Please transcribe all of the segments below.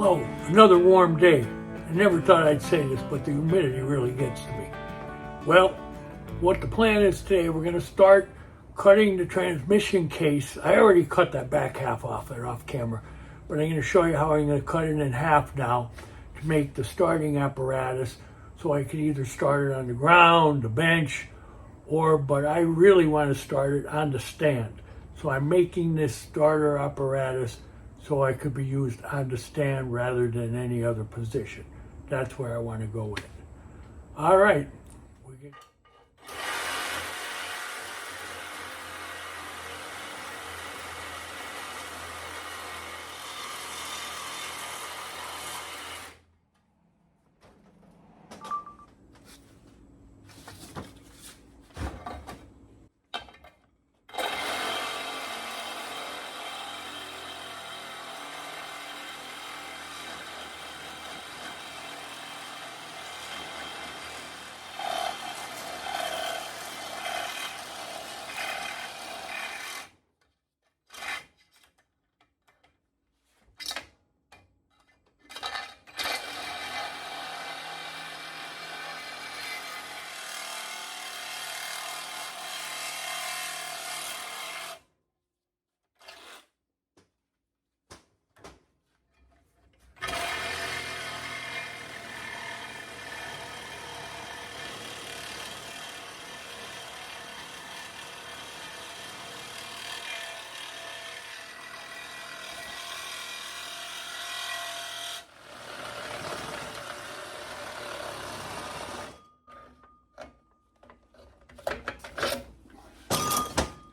Hello, another warm day. I never thought I'd say this, but the humidity really gets to me. Well, what the plan is today, we're going to start cutting the transmission case. I already cut that back half off there off camera, but I'm going to show you how I'm going to cut it in half now to make the starting apparatus so I can either start it on the ground, the bench, but I really want to start it on the stand. So I'm making this starter apparatus so I could be used on the stand rather than any other position. That's where I want to go with it. All right.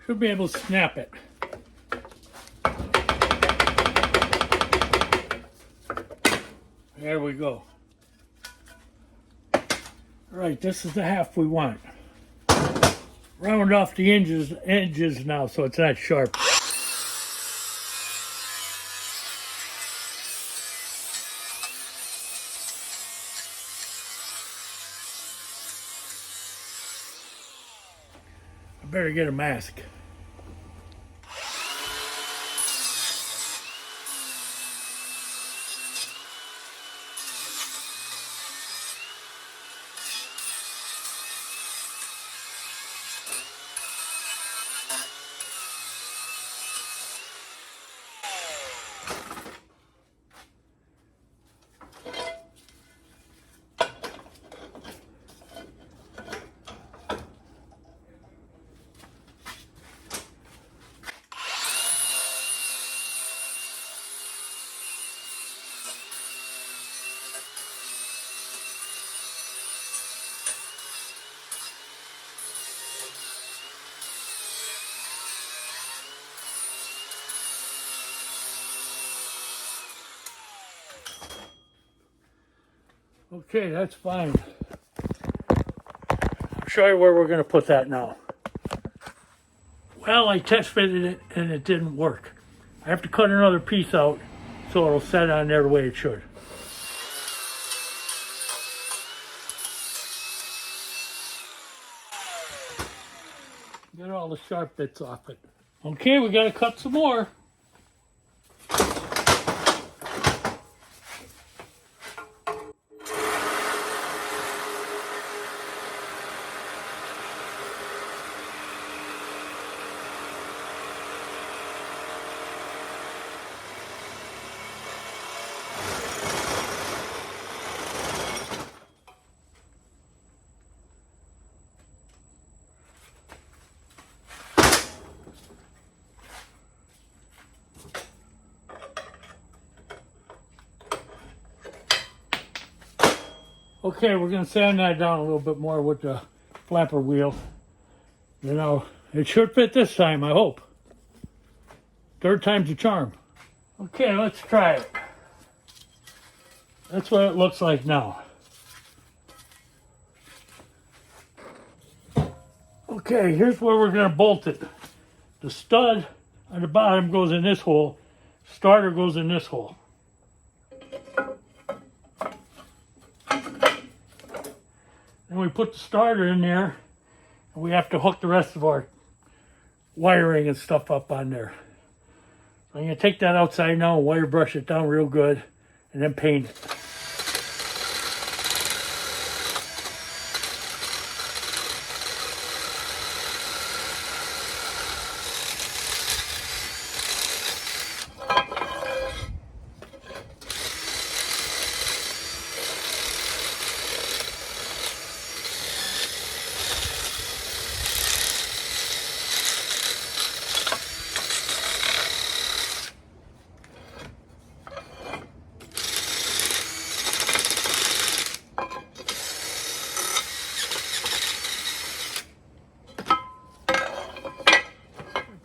Should be able to snap it. There we go. All right, this is the half we want. Round off the edges now so it's not sharp. I better get a mask. Okay, that's fine. I'll show you where we're going to put that now. Well, I test fitted it and it didn't work. I have to cut another piece out so it'll set on there the way it should. Get all the sharp bits off it. Okay, we got to cut some more. Okay, we're going to sand that down a little bit more with the flapper wheel. You know, it should fit this time, I hope. Third time's a charm. Okay, let's try it. That's what it looks like now. Okay, here's where we're going to bolt it. The stud on the bottom goes in this hole. Starter goes in this hole. Then we put the starter in there, and we have to hook the rest of our wiring and stuff up on there. I'm going to take that outside now and wire brush it down real good, and then paint it.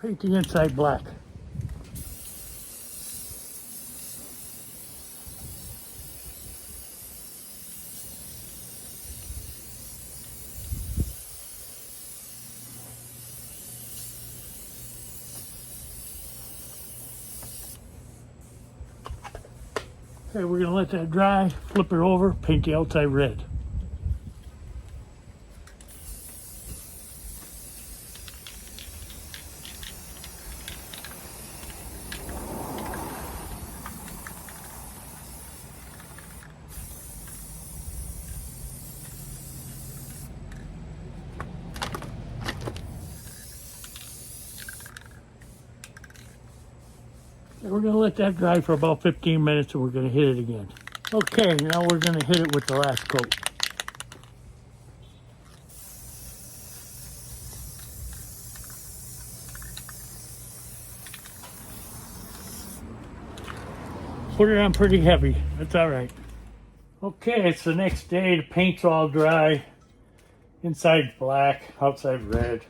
Paint the inside black. Okay, we're gonna let that dry, flip it over, paint the outside red. And we're gonna let that dry for about 15 minutes and we're gonna hit it again. Okay, now we're gonna hit it with the last coat. Put it on pretty heavy, that's all right. Okay, it's the next day, the paint's all dry. Inside black, outside red.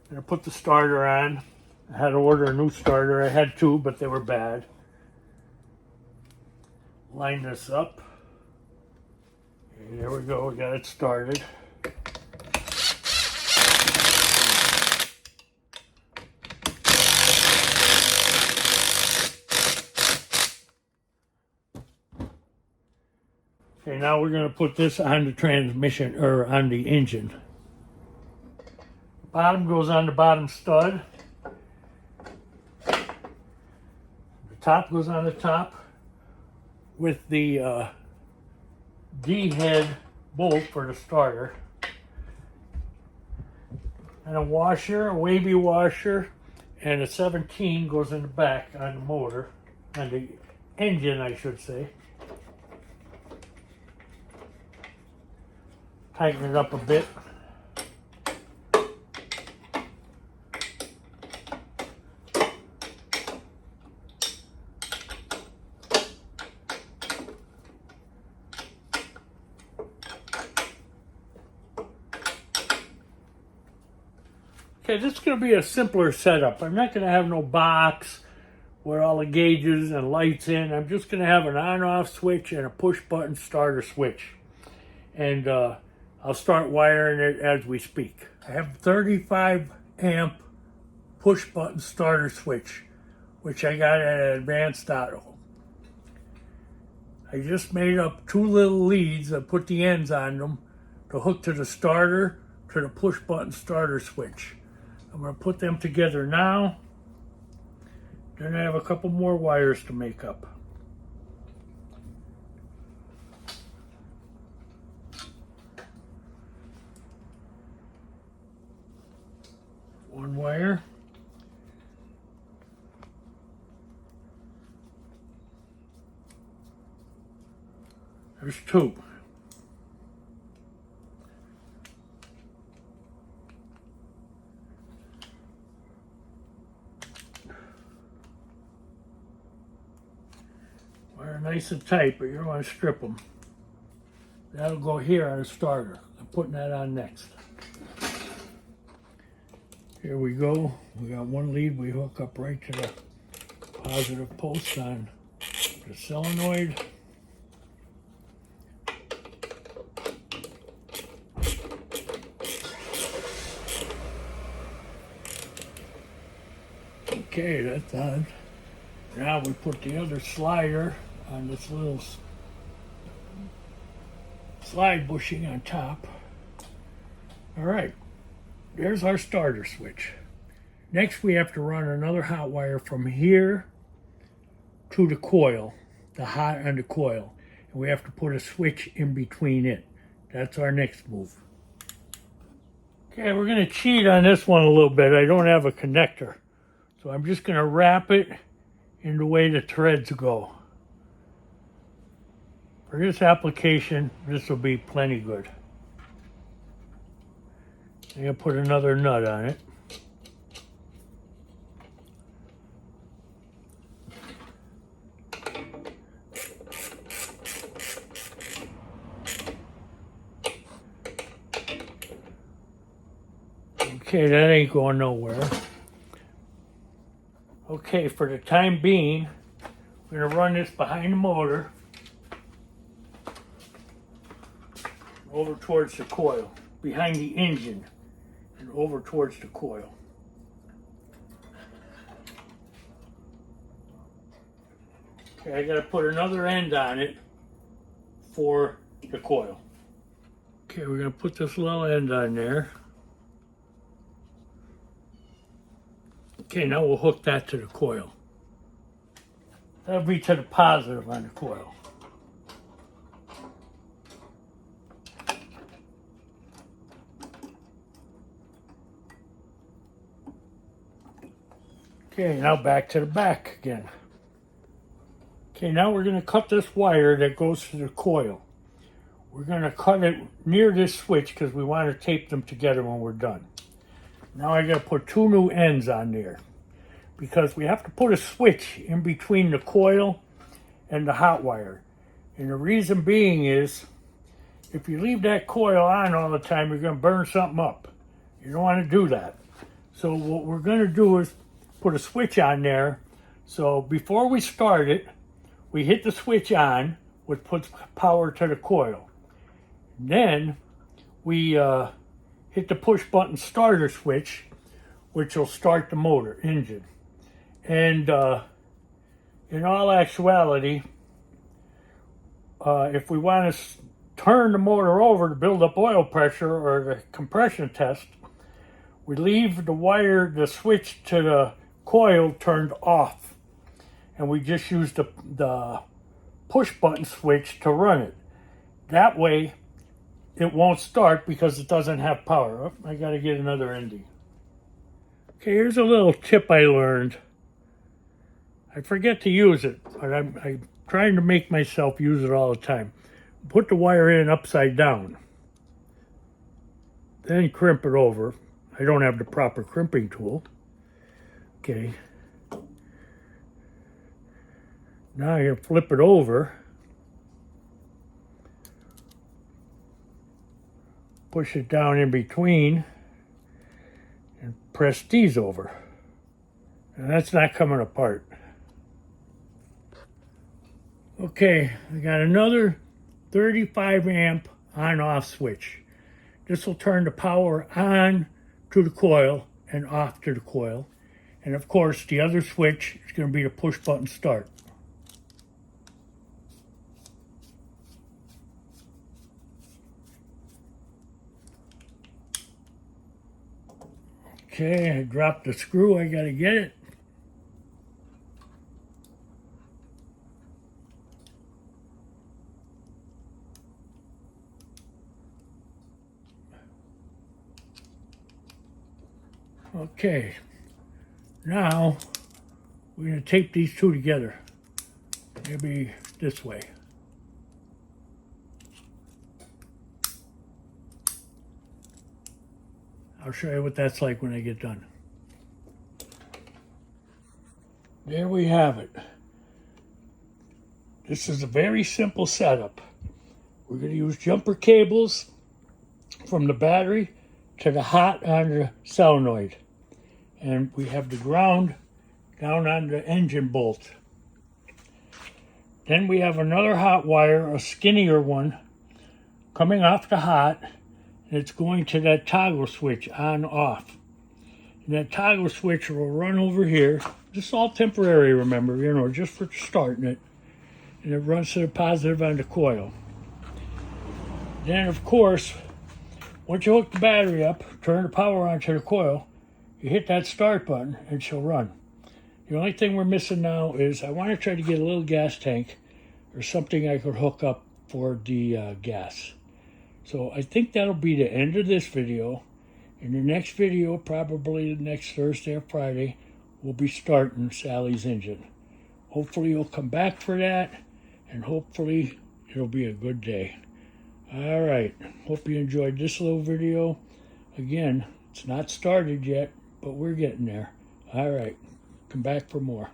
And I put the starter on. I had to order a new starter. I had two, but they were bad. Line this up. And there we go, we got it started. Okay, now we're going to put this on the transmission, or on the engine. Bottom goes on the bottom stud. The top goes on the top with the D-head bolt for the starter. And a washer, a wavy washer, and a 17 goes in the back on the motor, on the engine, I should say. Tighten it up a bit. Okay, this is going to be a simpler setup. I'm not going to have no box with all the gauges and lights in. I'm just going to have an on-off switch and a push-button starter switch. And I'll start wiring it as we speak. I have a 35 amp push-button starter switch, which I got at Advanced Auto. I just made up two little leads and put the ends on them to hook to the starter to the push-button starter switch. I'm going to put them together now. Then I have a couple more wires to make up. One wire. There's two. Wire nice and tight, but you don't want to strip them. That'll go here on the starter. I'm putting that on next. Here we go. We got one lead we hook up right to the positive post on the solenoid. Okay, that's on. Now we put the other slider on this little slide bushing on top. All right, there's our starter switch. Next we have to run another hot wire from here to the coil. the hot on the coil. And we have to put a switch in between it. That's our next move. Okay, we're going to cheat on this one a little bit. I don't have a connector. So I'm just going to wrap it in the way the threads go. For this application, this will be plenty good. I'm going to put another nut on it. Okay, that ain't going nowhere. Okay, for the time being, we're going to run this behind the motor over towards the coil, behind the engine, and over towards the coil. Okay, I got to put another end on it for the coil. Okay, we're going to put this little end on there. Okay, now we'll hook that to the coil. That'll be to the positive on the coil. Okay, now back to the back again. Okay, now we're going to cut this wire that goes to the coil. We're going to cut it near this switch because we want to tape them together when we're done. Now I got to put two new ends on there because we have to put a switch in between the coil and the hot wire. And the reason being is if you leave that coil on all the time, you're going to burn something up. You don't want to do that. So what we're going to do is put a switch on there. So before we start it, we hit the switch on, which puts power to the coil. Then we hit the push button starter switch, which will start the motor engine. And in all actuality, if we want to turn the motor over to build up oil pressure or the compression test, we leave the switch to the coil turned off. And we just use the push button switch to run it. That way, it won't start because it doesn't have power. Oh, I got to get another ending. Okay, here's a little tip I learned. I forget to use it, but I'm trying to make myself use it all the time. Put the wire in upside down. Then crimp it over. I don't have the proper crimping tool. Okay. Now you flip it over. Push it down in between and press these over. And that's not coming apart. Okay, I got another 35 amp on-off switch. This will turn the power on to the coil and off to the coil. And of course, the other switch is going to be the push button start. Okay, I dropped the screw, I gotta get it. Okay, now we're gonna tape these two together. Maybe this way. I'll show you what that's like when I get done. There we have it. This is a very simple setup. We're going to use jumper cables from the battery to the hot on the solenoid. And we have the ground down on the engine bolt. Then we have another hot wire, a skinnier one, coming off the hot. And it's going to that toggle switch on off. And that toggle switch will run over here. This is all temporary, remember, just for starting it. And it runs to the positive on the coil. Then, of course, once you hook the battery up, turn the power on to the coil, you hit that start button and she'll run. The only thing we're missing now is I want to try to get a little gas tank or something I could hook up for the gas. So I think that'll be the end of this video. In the next video, probably the next Thursday or Friday, we'll be starting Sally's engine. Hopefully you'll come back for that, and hopefully it'll be a good day. All right, hope you enjoyed this little video. Again, it's not started yet, but we're getting there. All right, come back for more.